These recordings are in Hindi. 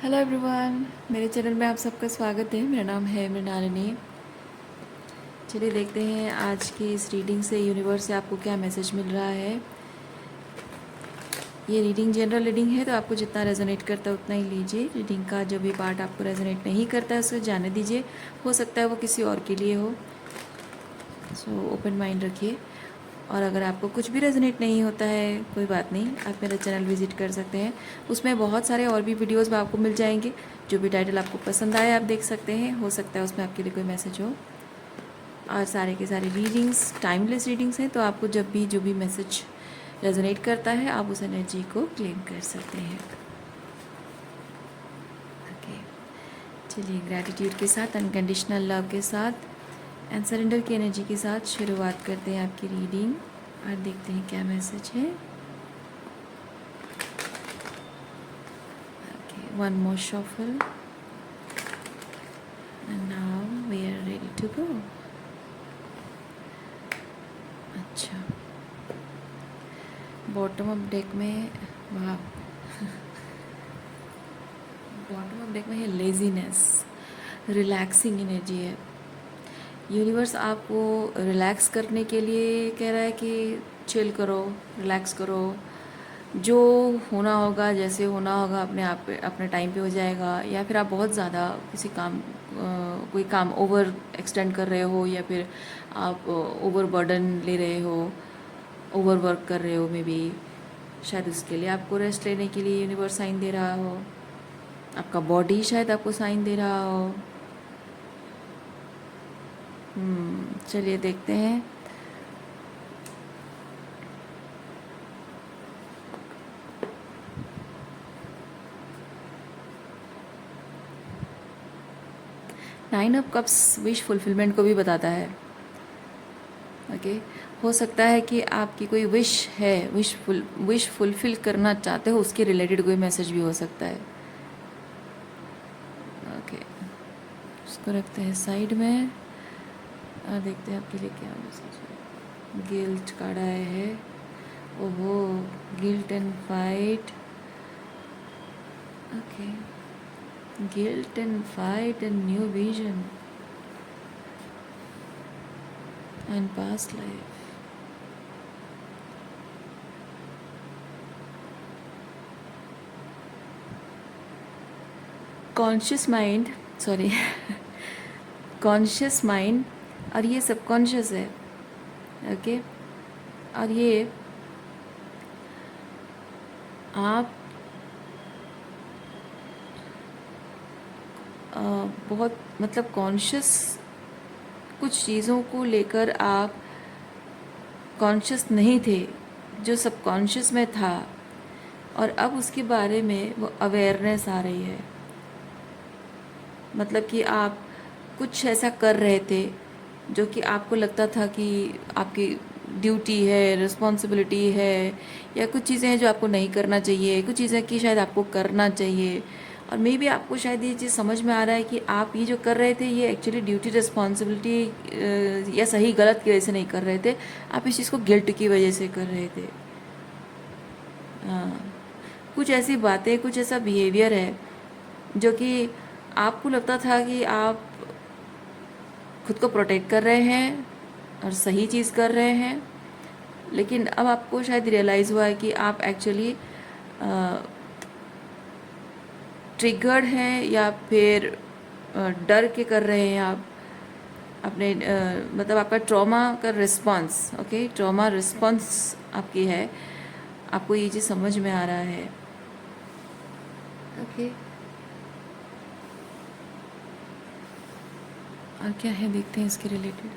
हेलो एवरीवन, मेरे चैनल में आप सबका स्वागत है। मेरा नाम है मृणालिनी। चलिए देखते हैं आज की इस रीडिंग से यूनिवर्स से आपको क्या मैसेज मिल रहा है। ये रीडिंग जनरल रीडिंग है, तो आपको जितना रेजोनेट करता है उतना ही लीजिए। रीडिंग का जो भी पार्ट आपको रेजोनेट नहीं करता है उसे जाने दीजिए, हो सकता है वो किसी और के लिए हो। सो ओपन माइंड रखिए। और अगर आपको कुछ भी रेजोनेट नहीं होता है, कोई बात नहीं, आप मेरा चैनल विजिट कर सकते हैं। उसमें बहुत सारे और भी वीडियोस में आपको मिल जाएंगे। जो भी टाइटल आपको पसंद आए आप देख सकते हैं, हो सकता है उसमें आपके लिए कोई मैसेज हो। और सारे के सारे रीडिंग्स टाइमलेस रीडिंग्स हैं, तो आपको जब भी जो भी मैसेज रेजोनेट करता है आप उस एनर्जी को क्लेम कर सकते हैं। ओके, चलिए ग्रैटिट्यूड के साथ, अनकंडीशनल लव के साथ एंड सरेंडर की एनर्जी के साथ शुरुआत करते हैं आपकी रीडिंग और देखते हैं क्या मैसेज है। Okay, one more shuffle and now we are ready to go. अच्छा, बॉटम ऑफ डेक में, वाह, बॉटम ऑफ डेक में है लेजीनेस, रिलैक्सिंग एनर्जी है। यूनिवर्स आपको रिलैक्स करने के लिए कह रहा है कि चिल करो, रिलैक्स करो। जो होना होगा, जैसे होना होगा, अपने आप पे, अपने टाइम पे हो जाएगा। या फिर आप बहुत ज़्यादा किसी काम कोई काम ओवर एक्सटेंड कर रहे हो, या फिर आप ओवर बर्डन ले रहे हो, ओवर वर्क कर रहे हो, मे बी शायद उसके लिए आपको रेस्ट लेने के लिए यूनिवर्स साइन दे रहा हो। आपका बॉडी शायद आपको साइन दे रहा हो। चलिए देखते हैं। Nine of cups wish fulfilment को भी बताता है। ओके, हो सकता है कि आपकी कोई विश है, विश फुलफिल करना चाहते हो, उसके रिलेटेड कोई मैसेज भी हो सकता है। ओके, उसको रखते हैं साइड में और देखते हैं आपके लिए क्या मैसेज है। गिल्ट कार्ड आया है। ओहो, guilt and fight. Okay, guilt and fight and new vision and past life. Conscious mind, sorry, conscious mind और ये सबकॉन्शियस है। ओके, और ये आप बहुत मतलब कॉन्शियस कुछ चीज़ों को लेकर आप कॉन्शियस नहीं थे, जो सबकॉन्शियस में था, और अब उसके बारे में वो अवेयरनेस आ रही है। मतलब कि आप कुछ ऐसा कर रहे थे जो कि आपको लगता था कि आपकी ड्यूटी है, रिस्पॉन्सिबिलिटी है, या कुछ चीज़ें हैं जो आपको नहीं करना चाहिए, कुछ चीज़ें कि शायद आपको करना चाहिए। और मे बी आपको शायद ये चीज़ समझ में आ रहा है कि आप ये जो कर रहे थे ये एक्चुअली ड्यूटी, रिस्पॉन्सिबिलिटी या सही गलत की वजह से नहीं कर रहे थे, आप इस चीज़ को गिल्ट की वजह से कर रहे थे। हाँ, कुछ ऐसी बातें, कुछ ऐसा बिहेवियर है जो कि आपको लगता था कि आप खुद को प्रोटेक्ट कर रहे हैं और सही चीज़ कर रहे हैं, लेकिन अब आपको शायद रियलाइज़ हुआ है कि आप एक्चुअली ट्रिगर्ड हैं, या फिर डर के कर रहे हैं आप अपने मतलब आपका ट्रॉमा का रिस्पॉन्स। ओके, ट्रॉमा रिस्पॉन्स आपकी है, आपको ये चीज़ समझ में आ रहा है। ओके, और क्या है देखते हैं इसके रिलेटेड।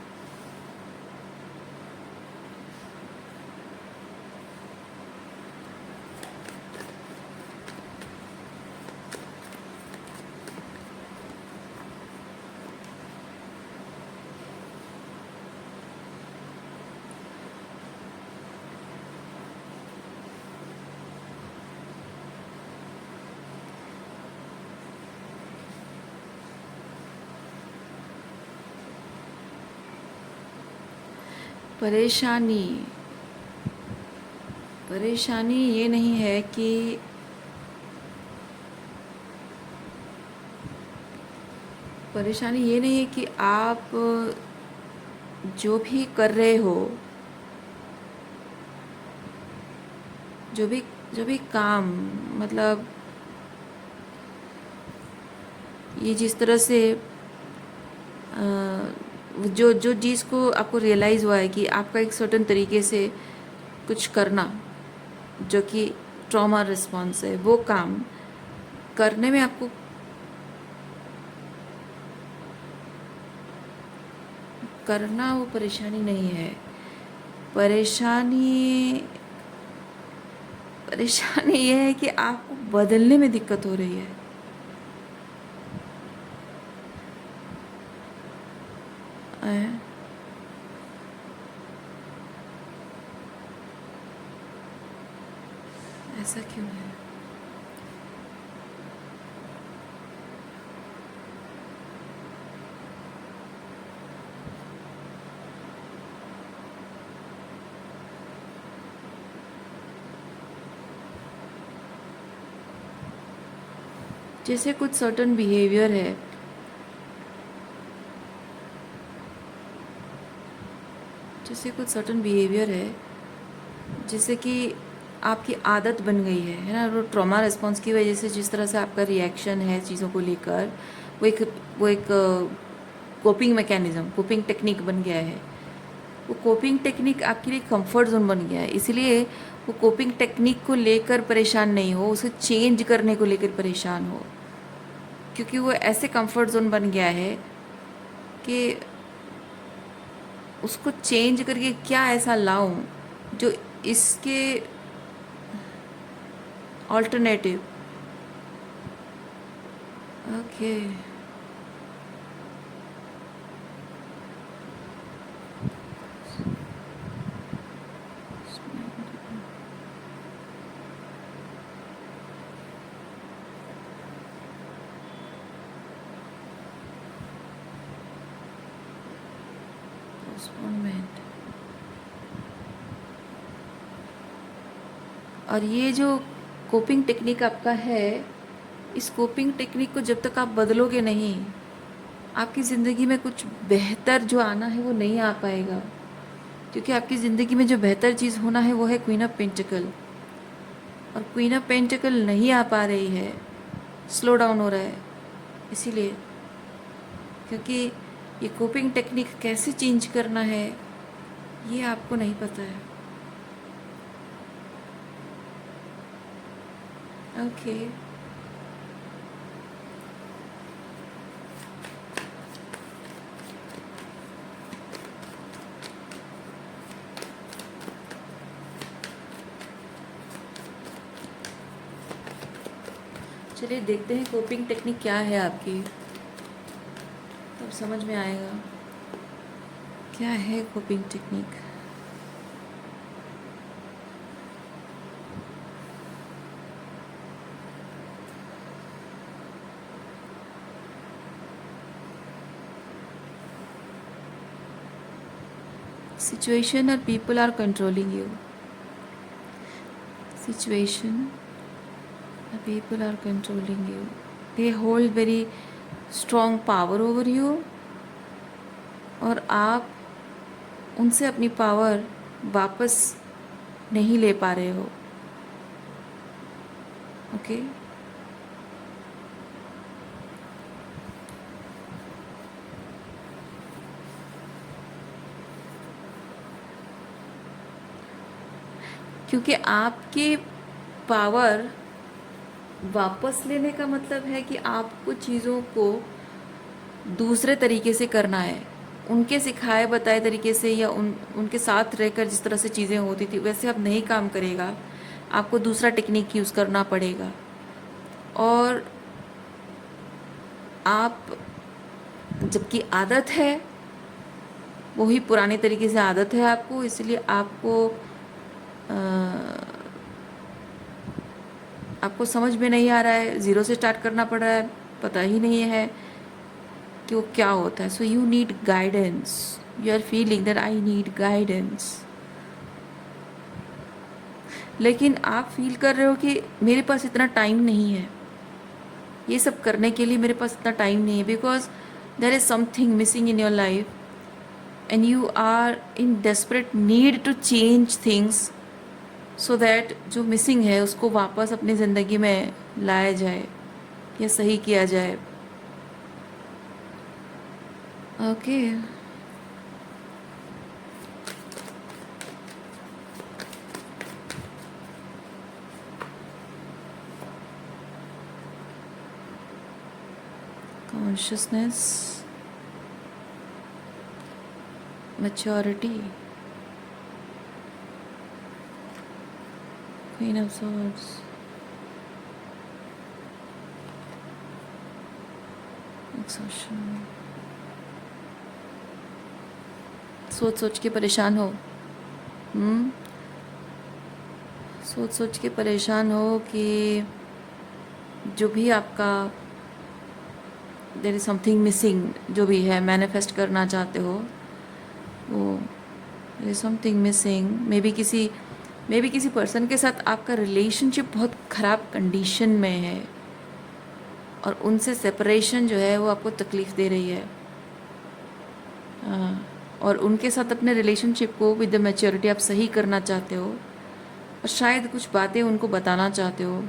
परेशानी, परेशानी ये नहीं है कि परेशानी ये नहीं है कि आप जो भी कर रहे हो, जो भी जो भी काम, मतलब ये जिस तरह से जो जो चीज़ को आपको रियलाइज़ हुआ है कि आपका एक सर्टेन तरीके से कुछ करना, जो कि ट्रॉमा रिस्पॉन्स है, वो काम करने में आपको करना वो परेशानी नहीं है। परेशानी परेशानी ये है कि आपको बदलने में दिक्कत हो रही है। अ, ऐसा क्यों है? जैसे कुछ सर्टन बिहेवियर है, जैसे कुछ सर्टन बिहेवियर है, जैसे कि आपकी आदत बन गई है ना, वो ट्रॉमा रिस्पॉन्स की वजह से जिस तरह से आपका रिएक्शन है चीज़ों को लेकर, वो एक कोपिंग मैकेनिज्म, कोपिंग टेक्निक बन गया है। वो कोपिंग टेक्निक आपके लिए कंफर्ट जोन बन गया है, इसलिए वो कोपिंग टेक्निक को लेकर परेशान नहीं हो, उसे चेंज करने को लेकर परेशान हो, क्योंकि वो ऐसे कंफर्ट जोन बन गया है कि उसको चेंज करके क्या ऐसा लाऊं जो इसके ऑल्टरनेटिव। Okay, postponement. और ये जो कोपिंग टेक्निक आपका है, इस कोपिंग टेक्निक को जब तक आप बदलोगे नहीं, आपकी ज़िंदगी में कुछ बेहतर जो आना है वो नहीं आ पाएगा, क्योंकि आपकी ज़िंदगी में जो बेहतर चीज़ होना है वो है क्वीन ऑफ पेंटिकल, और क्वीन ऑफ पेंटिकल नहीं आ पा रही है, स्लो डाउन हो रहा है, इसीलिए। क्योंकि ये कोपिंग टेक्निक कैसे चेंज करना है ये आपको नहीं पता है। ओके, चलिए देखते हैं कोपिंग टेक्निक क्या है आपकी, तब समझ में आएगा क्या है coping technique. Situation or people are controlling you. Situation or people are controlling you. They hold very strong power over you, और आप उनसे अपनी पावर वापस नहीं ले पा रहे हो। ओके, क्योंकि आपके पावर वापस लेने का मतलब है कि आपको चीज़ों को दूसरे तरीके से करना है, उनके सिखाए बताए तरीके से, या उनके साथ रहकर जिस तरह से चीज़ें होती थी वैसे अब नहीं काम करेगा, आपको दूसरा टेक्निक यूज़ करना पड़ेगा। और आप, जबकि आदत है वही पुराने तरीके से आदत है आपको, इसलिए आपको समझ में नहीं आ रहा है, ज़ीरो से स्टार्ट करना पड़ रहा है, पता ही नहीं है कि वो क्या होता है। So you need guidance, you are feeling that I need guidance, लेकिन आप फील कर रहे हो कि मेरे पास इतना टाइम नहीं है, ये सब करने के लिए मेरे पास इतना टाइम नहीं है, because there is something missing in your life and you are in desperate need to change things so that जो मिसिंग है उसको वापस अपनी ज़िंदगी में लाया जाए या सही किया जाए. Okay. Consciousness, maturity, Queen of Swords, exhaustion. सोच सोच के परेशान हो. सोच सोच के परेशान हो कि जो भी आपका देयर इज समथिंग मिसिंग, जो भी है मैनिफेस्ट करना चाहते हो वो there is something missing. Maybe किसी पर्सन के साथ आपका रिलेशनशिप बहुत ख़राब कंडीशन में है और उनसे सेपरेशन जो है वो आपको तकलीफ़ दे रही है. और उनके साथ अपने रिलेशनशिप को विद द मैच्योरिटी आप सही करना चाहते हो और शायद कुछ बातें उनको बताना चाहते हो,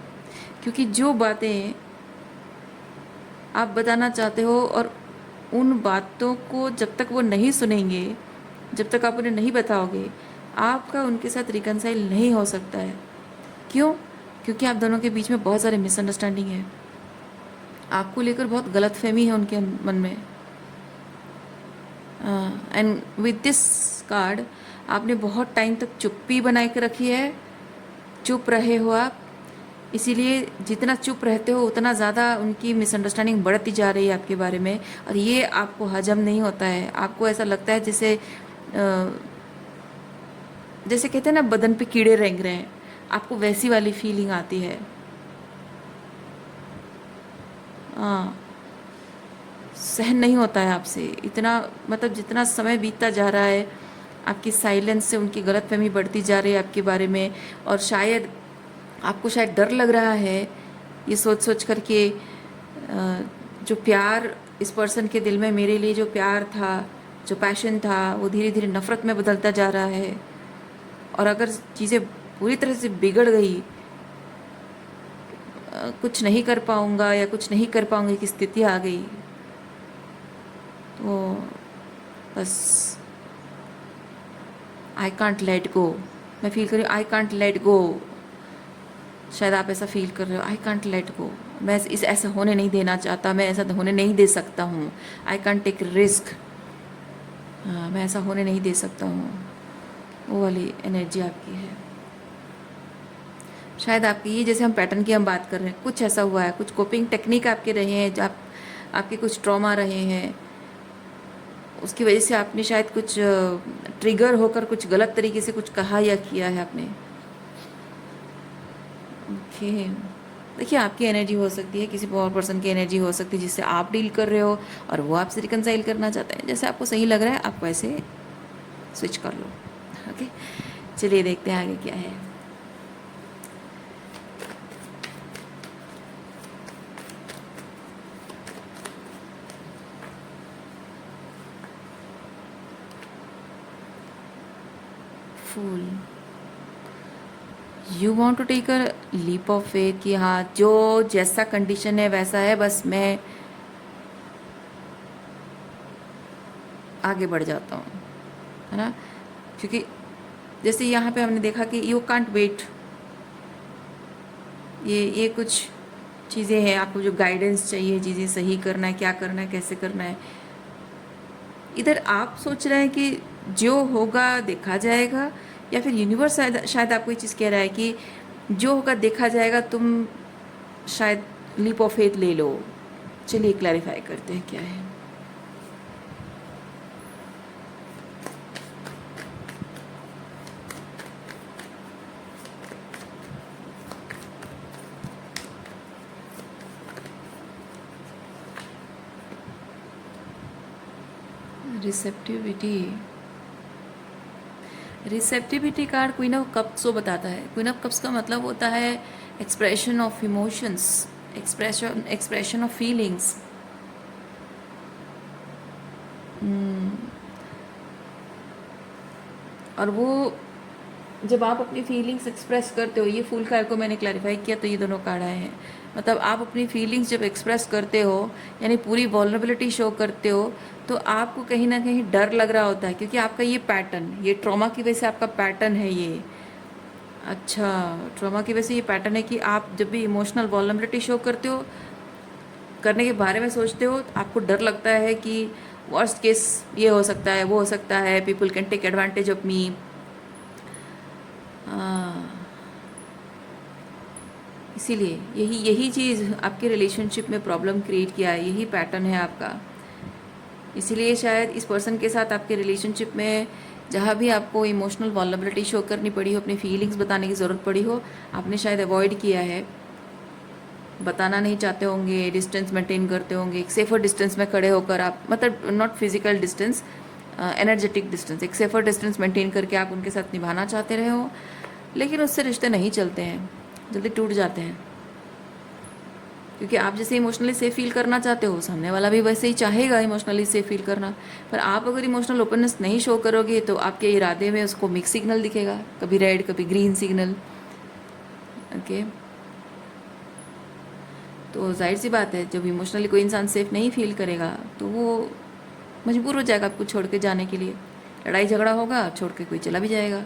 क्योंकि जो बातें आप बताना चाहते हो और उन बातों को जब तक वो नहीं सुनेंगे, जब तक आप उन्हें नहीं बताओगे, आपका उनके साथ रिकनसाइल नहीं हो सकता है. क्यों? क्योंकि आप दोनों के बीच में बहुत सारे मिसअंडरस्टैंडिंग है, आपको लेकर बहुत गलतफहमी है उनके मन में. एंड विद दिस कार्ड आपने बहुत टाइम तक चुप्पी बनाए के रखी है, चुप रहे हो आप. इसीलिए जितना चुप रहते हो उतना ज़्यादा उनकी मिसअंडरस्टैंडिंग बढ़ती जा रही है आपके बारे में, और ये आपको हजम नहीं होता है. आपको ऐसा लगता है जैसे कहते हैं ना बदन पे कीड़े रेंग रहे हैं, आपको वैसी वाली फीलिंग आती है. हाँ, सहन नहीं होता है आपसे इतना. मतलब जितना समय बीतता जा रहा है आपकी साइलेंस से उनकी गलतफहमी बढ़ती जा रही है आपके बारे में, और आपको शायद डर लग रहा है ये सोच सोच करके जो प्यार इस पर्सन के दिल में मेरे लिए जो प्यार था, जो पैशन था, वो धीरे धीरे नफ़रत में बदलता जा रहा है. और अगर चीज़ें पूरी तरह से बिगड़ गई, कुछ नहीं कर पाऊँगा या कुछ नहीं कर पाऊँगी की स्थिति आ गई, तो बस आई कांट लेट गो. मैं फील कर रही हूँ आई कांट लेट गो. शायद आप ऐसा फील कर रहे हो, आई कांट लेट गो. मैं ऐसा होने नहीं देना चाहता, मैं ऐसा होने नहीं दे सकता हूँ. I can't take risk. मैं ऐसा होने नहीं दे सकता हूँ. वो वाली एनर्जी आपकी है. शायद आपकी ये जैसे हम पैटर्न की हम बात कर रहे हैं, कुछ ऐसा हुआ है, कुछ कोपिंग टेक्निक आपके रहे हैं, आपके कुछ ट्रॉमा रहे हैं, उसकी वजह से आपने शायद कुछ ट्रिगर होकर कुछ गलत तरीके से कुछ कहा या किया है आपने. ओके. देखिए आपकी एनर्जी हो सकती है, किसी और पर्सन की एनर्जी हो सकती है जिससे आप डील कर रहे हो और वो आपसे रिकनसाइल करना चाहता है. जैसे आपको सही लग रहा है आप वैसे स्विच कर लो. ओके, चलिए देखते हैं आगे क्या है. फूल. You want to take a leap of faith कि हाँ जो जैसा कंडीशन है वैसा है, बस मैं आगे बढ़ जाता हूँ, है ना. क्योंकि जैसे यहाँ पे हमने देखा कि यू कांट वेट, ये कुछ चीज़ें हैं, आपको जो गाइडेंस चाहिए, चीज़ें सही करना है, क्या करना है, कैसे करना है. इधर आप सोच रहे हैं कि जो होगा देखा जाएगा, या फिर यूनिवर्स शायद आपको ये चीज़ कह रहा है कि जो होगा देखा जाएगा, तुम शायद लीप ऑफ फेथ ले लो. चलिए क्लैरिफाई करते हैं क्या है. Receptivity card queen of cups को बताता है. क्वीन ऑफ कप्स का मतलब होता है expression of emotions, expression of feelings. Hmm, और वो जब आप अपनी फीलिंग्स एक्सप्रेस करते हो, ये फूल कार्ड को मैंने क्लैरिफाई किया तो ये दोनों कार्ड आए हैं। मतलब आप अपनी फीलिंग्स जब एक्सप्रेस करते हो, यानी पूरी वल्नरेबिलिटी शो करते हो, तो आपको कहीं ना कहीं डर लग रहा होता है, क्योंकि आपका ये पैटर्न, ये ट्रॉमा की वजह से आपका पैटर्न है ये। अच्छा, ट्रॉमा की वजह से ये पैटर्न है कि आप जब भी इमोशनल वल्नरेबिलिटी शो करते हो, करने के बारे में सोचते हो, तो आपको डर लगता है कि वर्स्ट केस ये हो सकता है, वो हो सकता है, people can take advantage of me. इसीलिए यही यही चीज़ आपके रिलेशनशिप में प्रॉब्लम क्रिएट किया है, यही पैटर्न है आपका। इसीलिए शायद इस पर्सन के साथ आपके रिलेशनशिप में जहाँ भी आपको इमोशनल वल्नरेबिलिटी शो करनी पड़ी हो, अपनी फीलिंग्स बताने की ज़रूरत पड़ी हो, आपने शायद अवॉइड किया है, बताना नहीं चाहते होंगे, डिस्टेंस मेंटेन करते होंगे, एक सेफर डिस्टेंस में खड़े होकर आप, मतलब not physical distance, energetic distance, एक सेफर डिस्टेंस मेंटेन करके आप उनके साथ निभाना चाहते रहे हो, लेकिन उससे रिश्ते नहीं चलते हैं, जल्दी टूट जाते हैं। क्योंकि आप जैसे इमोशनली सेफ फील करना चाहते हो, सामने वाला भी वैसे ही चाहेगा इमोशनली सेफ फील करना। पर आप अगर इमोशनल ओपननेस नहीं शो करोगे तो आपके इरादे में उसको मिक्स सिग्नल दिखेगा, कभी रेड कभी ग्रीन सिग्नल। ओके, तो जाहिर सी बात है, जब इमोशनली कोई इंसान सेफ नहीं फील करेगा तो वो मजबूर हो जाएगा आपको छोड़ के जाने के लिए। लड़ाई झगड़ा होगा, छोड़ के कोई चला भी जाएगा।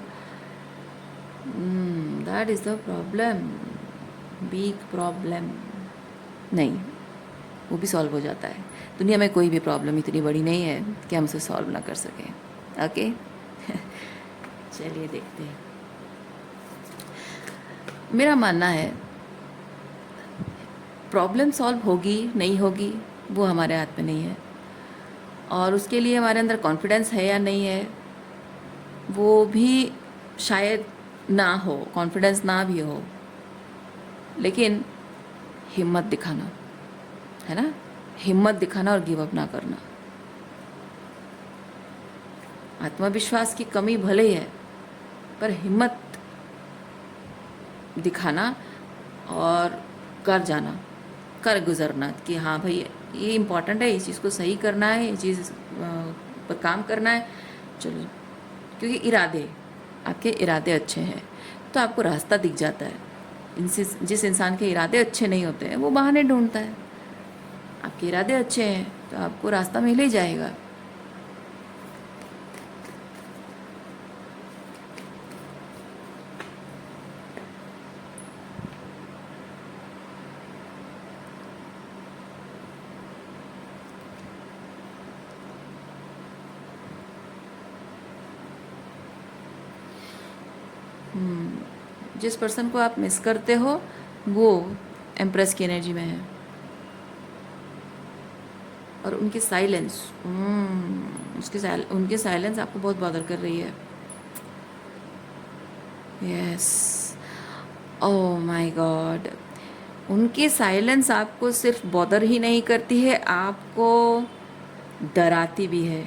That is the problem, big problem. नहीं, वो भी सॉल्व हो जाता है। दुनिया में कोई भी प्रॉब्लम इतनी बड़ी नहीं है कि हम उसे सॉल्व ना कर सकें। ओके चलिए देखते हैं। मेरा मानना है प्रॉब्लम सॉल्व होगी नहीं होगी वो हमारे हाथ में नहीं है, और उसके लिए हमारे अंदर कॉन्फिडेंस है या नहीं है वो भी शायद ना हो, कॉन्फिडेंस ना भी हो, लेकिन हिम्मत दिखाना है ना, हिम्मत दिखाना और गिव अप ना करना। आत्मविश्वास की कमी भले ही है, पर हिम्मत दिखाना और कर जाना, कर गुजरना कि हाँ भाई ये इम्पोर्टेंट है, इस चीज़ को सही करना है, ये चीज़ पर काम करना है, चलो। क्योंकि इरादे, आपके इरादे अच्छे हैं तो आपको रास्ता दिख जाता है। इनसे जिस इंसान के इरादे अच्छे नहीं होते हैं वो बहाने ढूंढता है। आपके इरादे अच्छे हैं तो आपको रास्ता मिल ही जाएगा। जिस पर्सन को आप मिस करते हो वो एम्प्रेस की एनर्जी में है, और उनकी साइलेंस, उनकी साइलेंस आपको बहुत बॉदर कर रही है। यस, ओह माय गॉड, उनकी साइलेंस आपको सिर्फ बॉदर ही नहीं करती है, आपको डराती भी है।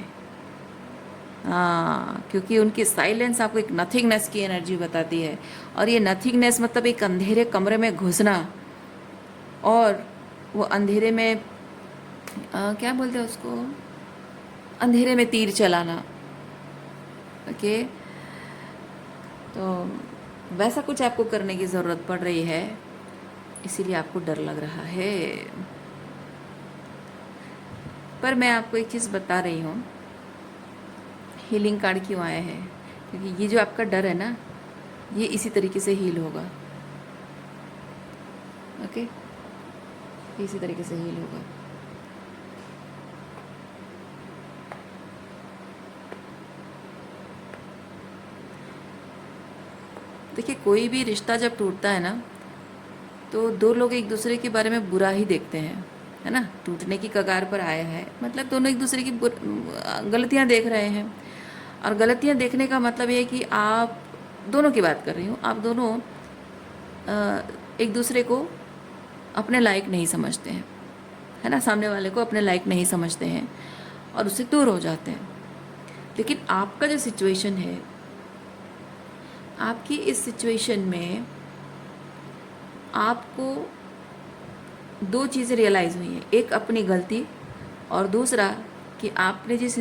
हाँ, क्योंकि उनकी साइलेंस आपको एक नथिंगनेस की एनर्जी बताती है, और ये नथिंगनेस मतलब एक अंधेरे कमरे में घुसना, और वो अंधेरे में क्या बोलते हैं उसको, अंधेरे में तीर चलाना। ओके, तो वैसा कुछ आपको करने की ज़रूरत पड़ रही है, इसीलिए आपको डर लग रहा है। पर मैं आपको एक चीज़ बता रही हूँ, हीलिंग कार्ड क्यों आया है, क्योंकि ये जो आपका डर है ना, ये इसी तरीके से हील होगा। ओके, इसी तरीके से हील होगा। देखिए, कोई भी रिश्ता जब टूटता है ना, तो दो लोग एक दूसरे के बारे में बुरा ही देखते हैं, है ना। टूटने की कगार पर आया है मतलब दोनों एक दूसरे की गलतियां देख रहे हैं, और गलतियां देखने का मतलब ये है कि आप दोनों की बात कर रही हूँ, आप दोनों एक दूसरे को अपने लायक नहीं समझते हैं, है ना, सामने वाले को अपने लायक नहीं समझते हैं और उससे दूर हो जाते हैं। लेकिन आपका जो सिचुएशन है, आपकी इस सिचुएशन में आपको दो चीज़ें रियलाइज़ हुई हैं, एक अपनी गलती और दूसरा कि आपने जिस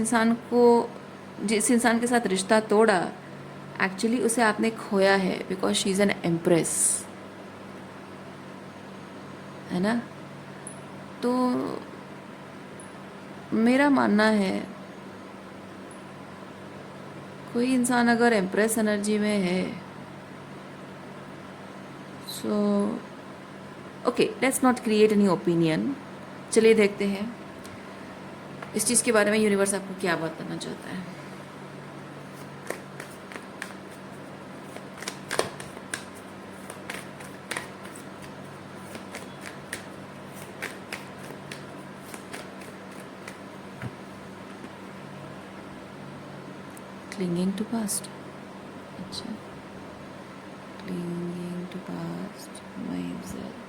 इंसान के साथ रिश्ता तोड़ा, एक्चुअली उसे आपने खोया है, because she is an empress, है ना। तो मेरा मानना है, कोई इंसान अगर एम्प्रेस एनर्जी में है, so okay, let's not create any opinion. चलिए देखते हैं इस चीज़ के बारे में यूनिवर्स आपको क्या बताना चाहता है। क्लिंगिंग टू पास्ट, अच्छा, क्लिंगिंग टू पास्ट माइसेल्फ।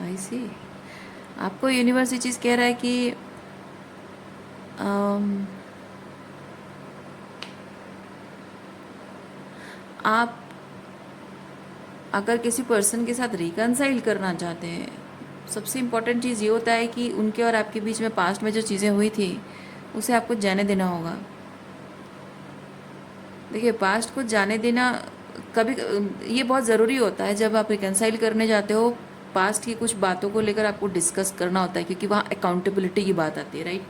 आई सी, आपको यूनिवर्स ये चीज़ कह रहा है कि आप अगर किसी पर्सन के साथ रिकनसाइल करना चाहते हैं, सबसे इम्पॉर्टेंट चीज़ ये होता है कि उनके और आपके बीच में पास्ट में जो चीज़ें हुई थी उसे आपको जाने देना होगा। देखिए, पास्ट को जाने देना कभी ये बहुत ज़रूरी होता है। जब आप रिकनसाइल करने जाते हो, पास्ट की कुछ बातों को लेकर आपको डिस्कस करना होता है, क्योंकि वहाँ अकाउंटेबिलिटी की बात आती है, राइट।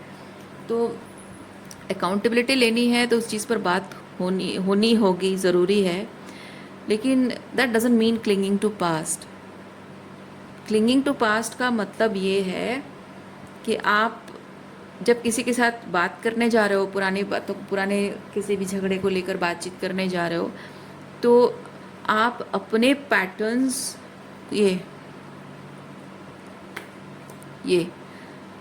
तो अकाउंटेबिलिटी लेनी है तो उस चीज़ पर बात होनी होगी, ज़रूरी है। लेकिन that doesn't mean clinging to past. Clinging to past का मतलब ये है कि आप जब किसी के साथ बात करने जा रहे हो, पुरानी बातों, पुराने किसी भी झगड़े को लेकर बातचीत करने जा रहे हो, तो आप अपने पैटर्न्स, ये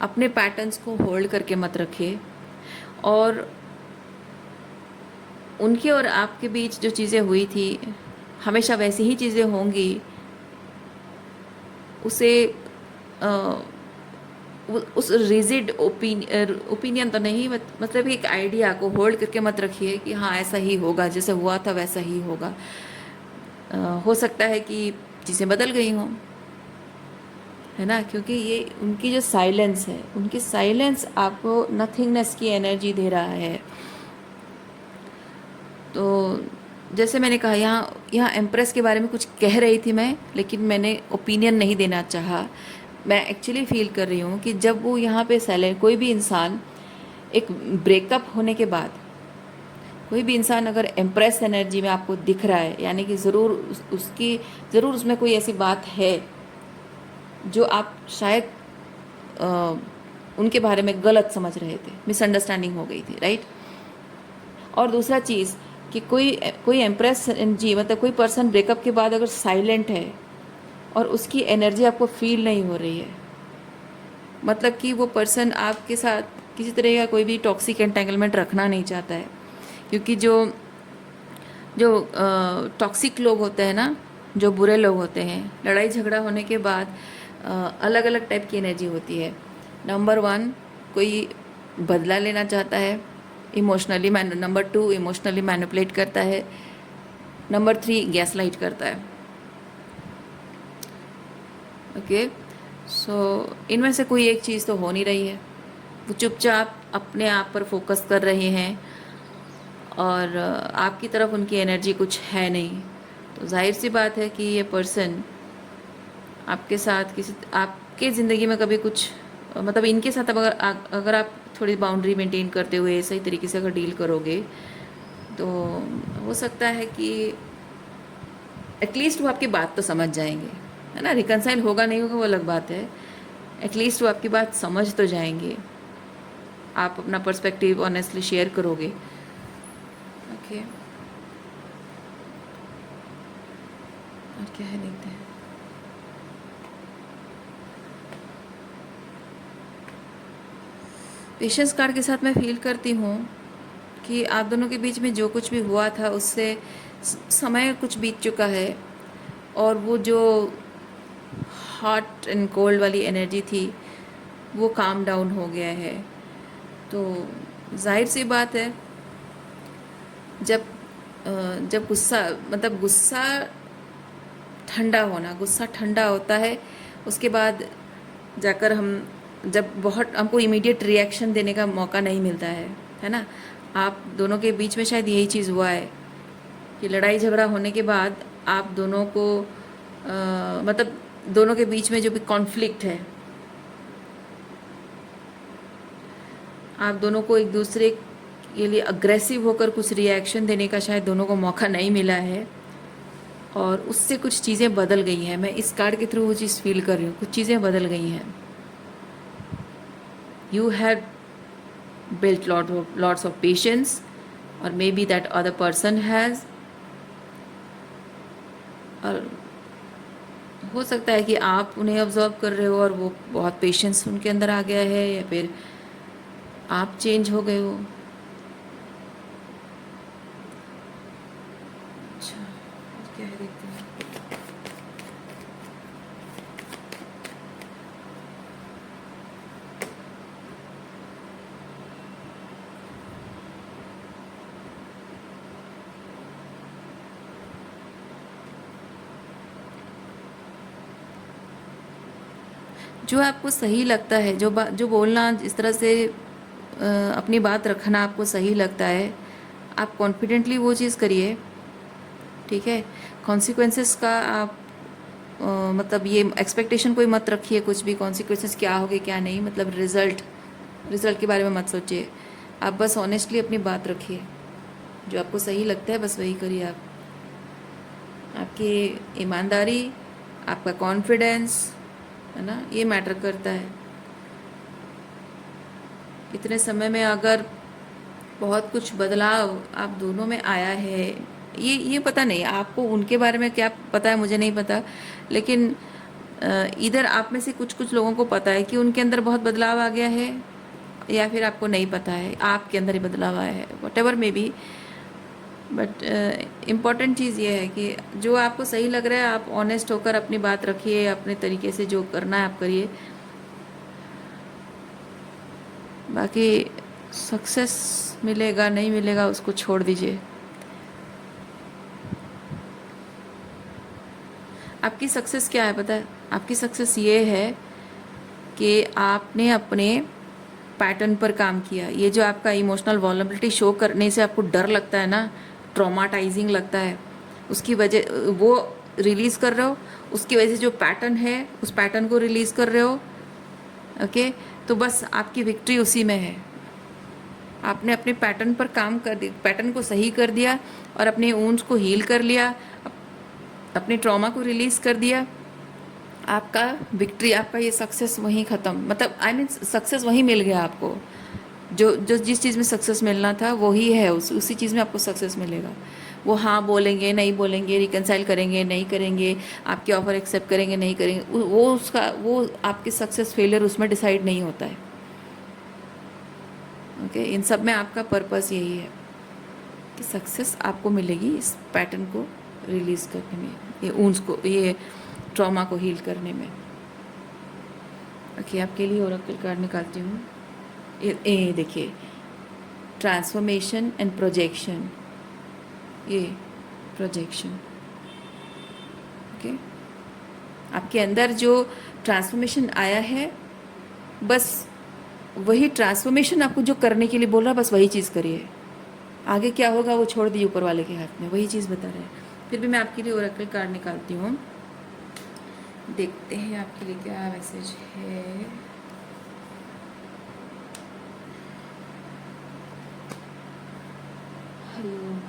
अपने पैटर्न्स को होल्ड करके मत रखिए, और उनके और आपके बीच जो चीज़ें हुई थी हमेशा वैसी ही चीज़ें होंगी, उसे उस रिजिड ओपिनियन तो नहीं, मतलब एक आइडिया को होल्ड करके मत रखिए कि हाँ ऐसा ही होगा, जैसे हुआ था वैसा ही होगा। हो सकता है कि चीज़ें बदल गई हों, है ना, क्योंकि ये उनकी जो साइलेंस है, उनकी साइलेंस आपको नथिंगनेस की एनर्जी दे रहा है। तो जैसे मैंने कहा, यहाँ एम्प्रेस के बारे में कुछ कह रही थी मैं, लेकिन मैंने ओपिनियन नहीं देना चाहा। मैं एक्चुअली फील कर रही हूँ कि जब वो यहाँ पे साइलेंट, कोई भी इंसान एक ब्रेकअप होने के बाद, कोई भी इंसान अगर एम्प्रेस एनर्जी में आपको दिख रहा है, यानी कि ज़रूर उसमें कोई ऐसी बात है जो आप शायद उनके बारे में गलत समझ रहे थे, मिसअंडरस्टैंडिंग हो गई थी, राइट। और दूसरा चीज़ कि कोई एम्प्रेस एनर्जी, मतलब कोई पर्सन ब्रेकअप के बाद अगर साइलेंट है और उसकी एनर्जी आपको फील नहीं हो रही है, मतलब कि वो पर्सन आपके साथ किसी तरह का कोई भी टॉक्सिक एंटेंगलमेंट रखना नहीं चाहता है। क्योंकि जो जो टॉक्सिक लोग होते हैं ना, जो बुरे लोग होते हैं, लड़ाई झगड़ा होने के बाद अलग अलग टाइप की एनर्जी होती है। नंबर 1, कोई बदला लेना चाहता है इमोशनली, नंबर 2 इमोशनली मैनिपुलेट करता है, नंबर 3 गैस लाइट करता है। ओके, सो इनमें से कोई एक चीज़ तो हो नहीं रही है। वो चुपचाप अपने आप पर फोकस कर रहे हैं और आपकी तरफ उनकी एनर्जी कुछ है नहीं। तो जाहिर सी बात है कि ये पर्सन आपके साथ आपके ज़िंदगी में कभी कुछ, मतलब इनके साथ अगर आप थोड़ी बाउंड्री मेंटेन करते हुए सही तरीके से अगर डील करोगे, तो हो सकता है कि एटलीस्ट वो आपकी बात तो समझ जाएंगे, है ना। रिकनसाइल होगा नहीं होगा वो अलग बात है, एटलीस्ट वो आपकी बात समझ तो जाएंगे। आप अपना पर्सपेक्टिव ऑनेस्टली शेयर करोगे। ओके, और क्या है देखते हैं। पेशेंस कार्ड के साथ मैं फील करती हूँ कि आप दोनों के बीच में जो कुछ भी हुआ था उससे समय कुछ बीत चुका है, और वो जो हॉट एंड कोल्ड वाली एनर्जी थी वो काम डाउन हो गया है। तो जाहिर सी बात है, जब गुस्सा ठंडा होना, गुस्सा ठंडा होता है, उसके बाद जाकर हम जब बहुत हमको इमीडिएट रिएक्शन देने का मौका नहीं मिलता है ना। आप दोनों के बीच में शायद यही चीज़ हुआ है कि लड़ाई झगड़ा होने के बाद आप दोनों को मतलब दोनों के बीच में जो भी कॉन्फ्लिक्ट है, आप दोनों को एक दूसरे के लिए अग्रेसिव होकर कुछ रिएक्शन देने का शायद दोनों को मौका नहीं मिला है, और उससे कुछ चीज़ें बदल गई हैं। मैं इस कार्ड के थ्रू वो चीज़ फील कर रही हूँ, कुछ चीज़ें बदल गई हैं। You have built lots of patience, or maybe that other person has, और हो सकता है कि आप उन्हें ऑब्जर्व कर रहे हो और वो बहुत पेशेंस उनके अंदर आ गया है, या फिर आप चेंज हो गए हो। अच्छा, क्या है देखते हैं। जो आपको सही लगता है, जो बोलना, इस तरह से अपनी बात रखना आपको सही लगता है, आप कॉन्फिडेंटली वो चीज़ करिए, ठीक है। कॉन्सिक्वेंसेस का आप मतलब ये एक्सपेक्टेशन कोई मत रखिए, कुछ भी कॉन्सिक्वेंसेस क्या होगे क्या नहीं, मतलब रिज़ल्ट के बारे में मत सोचिए। आप बस ऑनेस्टली अपनी बात रखिए, जो आपको सही लगता है बस वही करिए आप। आपकी ईमानदारी, आपका कॉन्फिडेंस, है ना, ये मैटर करता है। इतने समय में अगर बहुत कुछ बदलाव आप दोनों में आया है, ये पता नहीं आपको उनके बारे में क्या पता है, मुझे नहीं पता, लेकिन इधर आप में से कुछ लोगों को पता है कि उनके अंदर बहुत बदलाव आ गया है, या फिर आपको नहीं पता है, आपके अंदर ही बदलाव आया है, whatever may be. But important चीज़ ये है कि जो आपको सही लग रहा है आप ऑनेस्ट होकर अपनी बात रखिए, अपने तरीके से जो करना है आप करिए। बाकी सक्सेस मिलेगा नहीं मिलेगा उसको छोड़ दीजिए। आपकी सक्सेस क्या है पता है? आपकी सक्सेस ये है कि आपने अपने पैटर्न पर काम किया। ये जो आपका इमोशनल वल्नरेबिलिटी शो करने से आपको डर लगता है ना, ट्रॉमाटाइजिंग लगता है, उसकी वजह वो रिलीज़ कर रहे हो, उसकी वजह से जो पैटर्न है उस पैटर्न को रिलीज़ कर रहे हो। ओके, तो बस आपकी विक्ट्री उसी में है। आपने अपने पैटर्न पर काम कर दिया, पैटर्न को सही कर दिया और अपने वुंड्स को हील कर लिया, अपने ट्रॉमा को रिलीज़ कर दिया। आपका विक्ट्री, आपका ये सक्सेस वहीं ख़त्म, मतलब आई मीन सक्सेस वहीं मिल गया आपको। जो जिस चीज़ में सक्सेस मिलना था वही है, उसी चीज़ में आपको सक्सेस मिलेगा। वो हाँ बोलेंगे नहीं बोलेंगे, रिकनसाइल करेंगे नहीं करेंगे, आपके ऑफ़र एक्सेप्ट करेंगे नहीं करेंगे, वो आपकी सक्सेस फेलियर उसमें डिसाइड नहीं होता है। ओके, इन सब में आपका पर्पस यही है कि सक्सेस आपको मिलेगी इस पैटर्न को रिलीज़ करने में, ये ऊंस को, ये ट्रॉमा को हील करने में। ओके, आपके लिए ओरेकल कार्ड निकालती हूँ। ये देखिए, ट्रांसफॉर्मेशन एंड प्रोजेक्शन, ये प्रोजेक्शन। ओके, आपके अंदर जो ट्रांसफॉर्मेशन आया है, बस वही ट्रांसफॉर्मेशन आपको जो करने के लिए बोल रहा है, बस वही चीज़ करिए। आगे क्या होगा वो छोड़ दीजिए ऊपर वाले के हाथ में, वही चीज़ बता रहे हैं। फिर भी मैं आपके लिए ओरेकल कार्ड निकालती हूँ, देखते हैं आपके लिए क्या मैसेज है। हरिओम।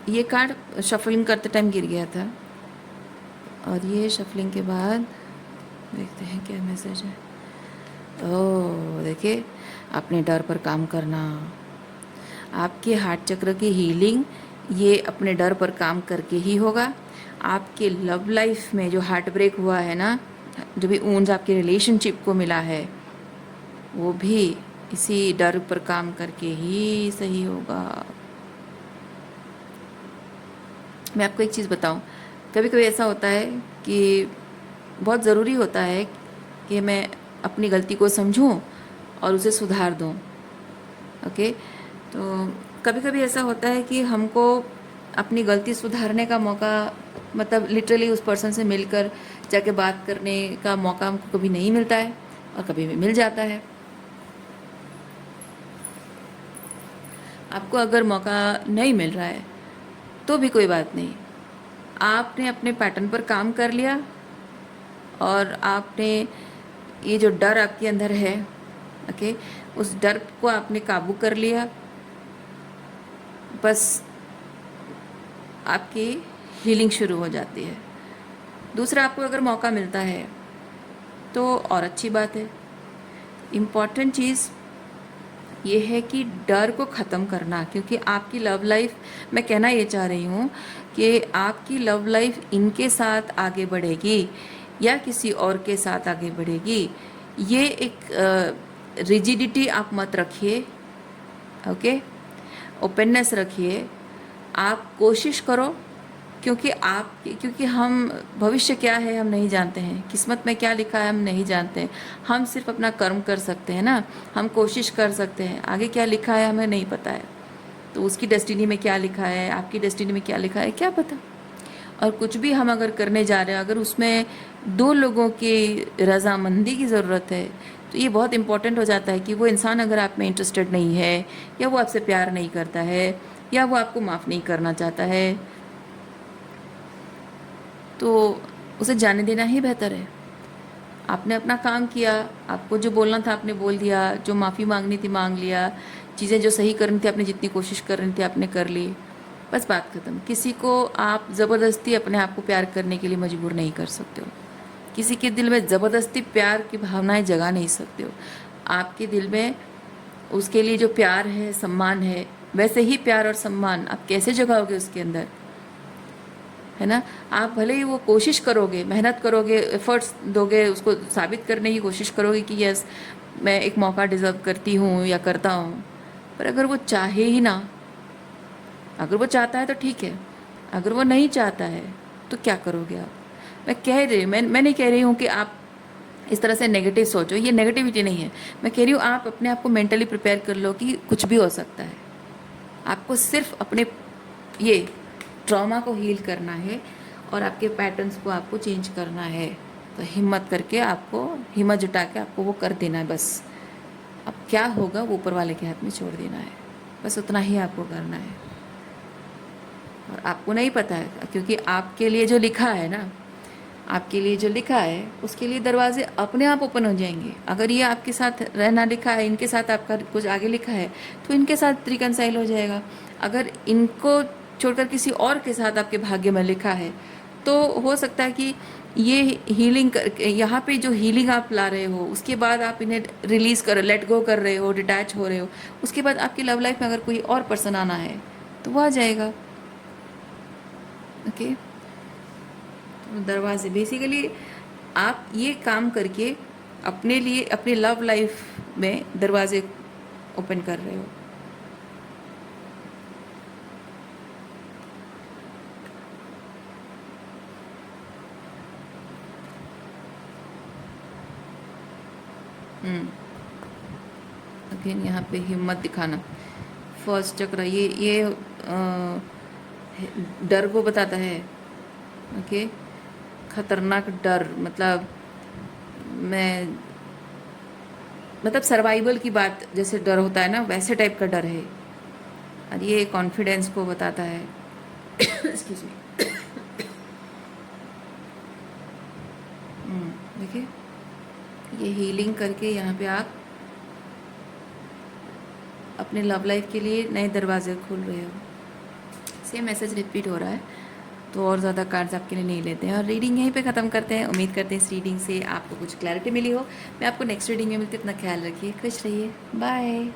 ये कार्ड शफलिंग करते टाइम गिर गया था, और ये शफलिंग के बाद देखते हैं क्या मैसेज है। ओह, देखिए, अपने डर पर काम करना, आपके हार्ट चक्र की हीलिंग ये अपने डर पर काम करके ही होगा। आपके लव लाइफ में जो हार्ट ब्रेक हुआ है ना, जो भी ऊंज आपके रिलेशनशिप को मिला है, वो भी इसी डर पर काम करके ही सही होगा। मैं आपको एक चीज़ बताऊं, कभी कभी ऐसा होता है कि बहुत ज़रूरी होता है कि मैं अपनी गलती को समझूं और उसे सुधार दूं। ओके, तो कभी कभी ऐसा होता है कि हमको अपनी गलती सुधारने का मौका, मतलब लिटरली उस पर्सन से मिलकर जाके बात करने का मौका हमको कभी नहीं मिलता है और कभी भी मिल जाता है। आपको अगर मौका नहीं मिल रहा है तो भी कोई बात नहीं, आपने अपने पैटर्न पर काम कर लिया और आपने ये जो डर आपके अंदर है, ओके, उस डर को आपने काबू कर लिया, बस आपकी हीलिंग शुरू हो जाती है। दूसरा, आपको अगर मौका मिलता है तो और अच्छी बात है। इम्पॉर्टेंट चीज़ ये है कि डर को ख़त्म करना, क्योंकि आपकी लव लाइफ, मैं कहना ये चाह रही हूँ कि आपकी लव लाइफ इनके साथ आगे बढ़ेगी या किसी और के साथ आगे बढ़ेगी, ये एक रिजिडिटी आप मत रखिए। ओके, ओपननेस रखिए, आप कोशिश करो, क्योंकि हम भविष्य क्या है हम नहीं जानते हैं, किस्मत में क्या लिखा है हम नहीं जानते हैं। हम सिर्फ अपना कर्म कर सकते हैं ना, हम कोशिश कर सकते हैं, आगे क्या लिखा है हमें नहीं पता है। तो उसकी डेस्टिनी में क्या लिखा है, आपकी डेस्टिनी में क्या लिखा है, क्या पता। और कुछ भी हम अगर करने जा रहे हैं, अगर उसमें दो लोगों की रजामंदी की ज़रूरत है, तो ये बहुत इंपॉर्टेंट हो जाता है कि वो इंसान अगर आप में इंटरेस्टेड नहीं है, या वो आपसे प्यार नहीं करता है, या वो आपको माफ़ नहीं करना चाहता है, तो उसे जाने देना ही बेहतर है। आपने अपना काम किया, आपको जो बोलना था आपने बोल दिया, जो माफ़ी मांगनी थी मांग लिया, चीज़ें जो सही करनी थी आपने जितनी कोशिश करनी थी आपने कर ली, बस बात ख़त्म। किसी को आप ज़बरदस्ती अपने आप को प्यार करने के लिए मजबूर नहीं कर सकते हो, किसी के दिल में ज़बरदस्ती प्यार की भावनाएं जगा नहीं सकते हो। आपके दिल में उसके लिए जो प्यार है, सम्मान है, वैसे ही प्यार और सम्मान आप कैसे जगाओगे उसके अंदर, है ना। आप भले ही वो कोशिश करोगे, मेहनत करोगे, एफर्ट्स दोगे, उसको साबित करने की कोशिश करोगे कि यस मैं एक मौका डिज़र्व करती हूँ या करता हूँ, पर अगर वो चाहे ही ना, अगर वो चाहता है तो ठीक है, अगर वो नहीं चाहता है तो क्या करोगे आप। मैं नहीं कह रही हूँ कि आप इस तरह से नेगेटिव सोचो, ये नेगेटिविटी नहीं है। मैं कह रही हूँ आप अपने आप को मेंटली प्रिपेयर कर लो कि कुछ भी हो सकता है। आपको सिर्फ अपने ये ट्रॉमा को हील करना है और आपके पैटर्न्स को आपको चेंज करना है। तो हिम्मत करके आपको, हिम्मत जुटा के आपको वो कर देना है बस। अब क्या होगा वो ऊपर वाले के हाथ में छोड़ देना है, बस उतना ही आपको करना है। और आपको नहीं पता है, क्योंकि आपके लिए जो लिखा है ना, आपके लिए जो लिखा है उसके लिए दरवाजे अपने आप ओपन हो जाएंगे। अगर ये आपके साथ रहना लिखा है, इनके साथ आपका कुछ आगे लिखा है, तो इनके साथ रिकनसाइल हो जाएगा। अगर इनको छोड़कर किसी और के साथ आपके भाग्य में लिखा है, तो हो सकता है कि ये हीलिंग यहाँ पे जो हीलिंग आप ला रहे हो, उसके बाद आप इन्हें रिलीज़ कर, लेट गो कर रहे हो, डिटैच हो रहे हो, उसके बाद आपकी लव लाइफ में अगर कोई और पर्सन आना है तो वो आ जाएगा। ओके, दरवाजे बेसिकली आप ये काम करके अपने लिए, अपनी लव लाइफ में दरवाजे ओपन कर रहे हो। अगेन यहाँ पे हिम्मत दिखाना, फर्स्ट चक्र, ये डर को बताता है। ओके, खतरनाक डर, मतलब सर्वाइवल की बात जैसे डर होता है ना, वैसे टाइप का डर है। और ये कॉन्फिडेंस को बताता है। Excuse me. देखिए, ये हीलिंग करके यहाँ पे आप अपने लव लाइफ के लिए नए दरवाजे खोल रहे हो। सेम मैसेज रिपीट हो रहा है, तो और ज़्यादा कार्ड्स आपके लिए नहीं लेते हैं और रीडिंग यहीं पे ख़त्म करते हैं। उम्मीद करते हैं इस रीडिंग से आपको कुछ क्लैरिटी मिली हो। मैं आपको नेक्स्ट रीडिंग में मिलती हूँ। अपना ख्याल रखिए, खुश रहिए, बाय।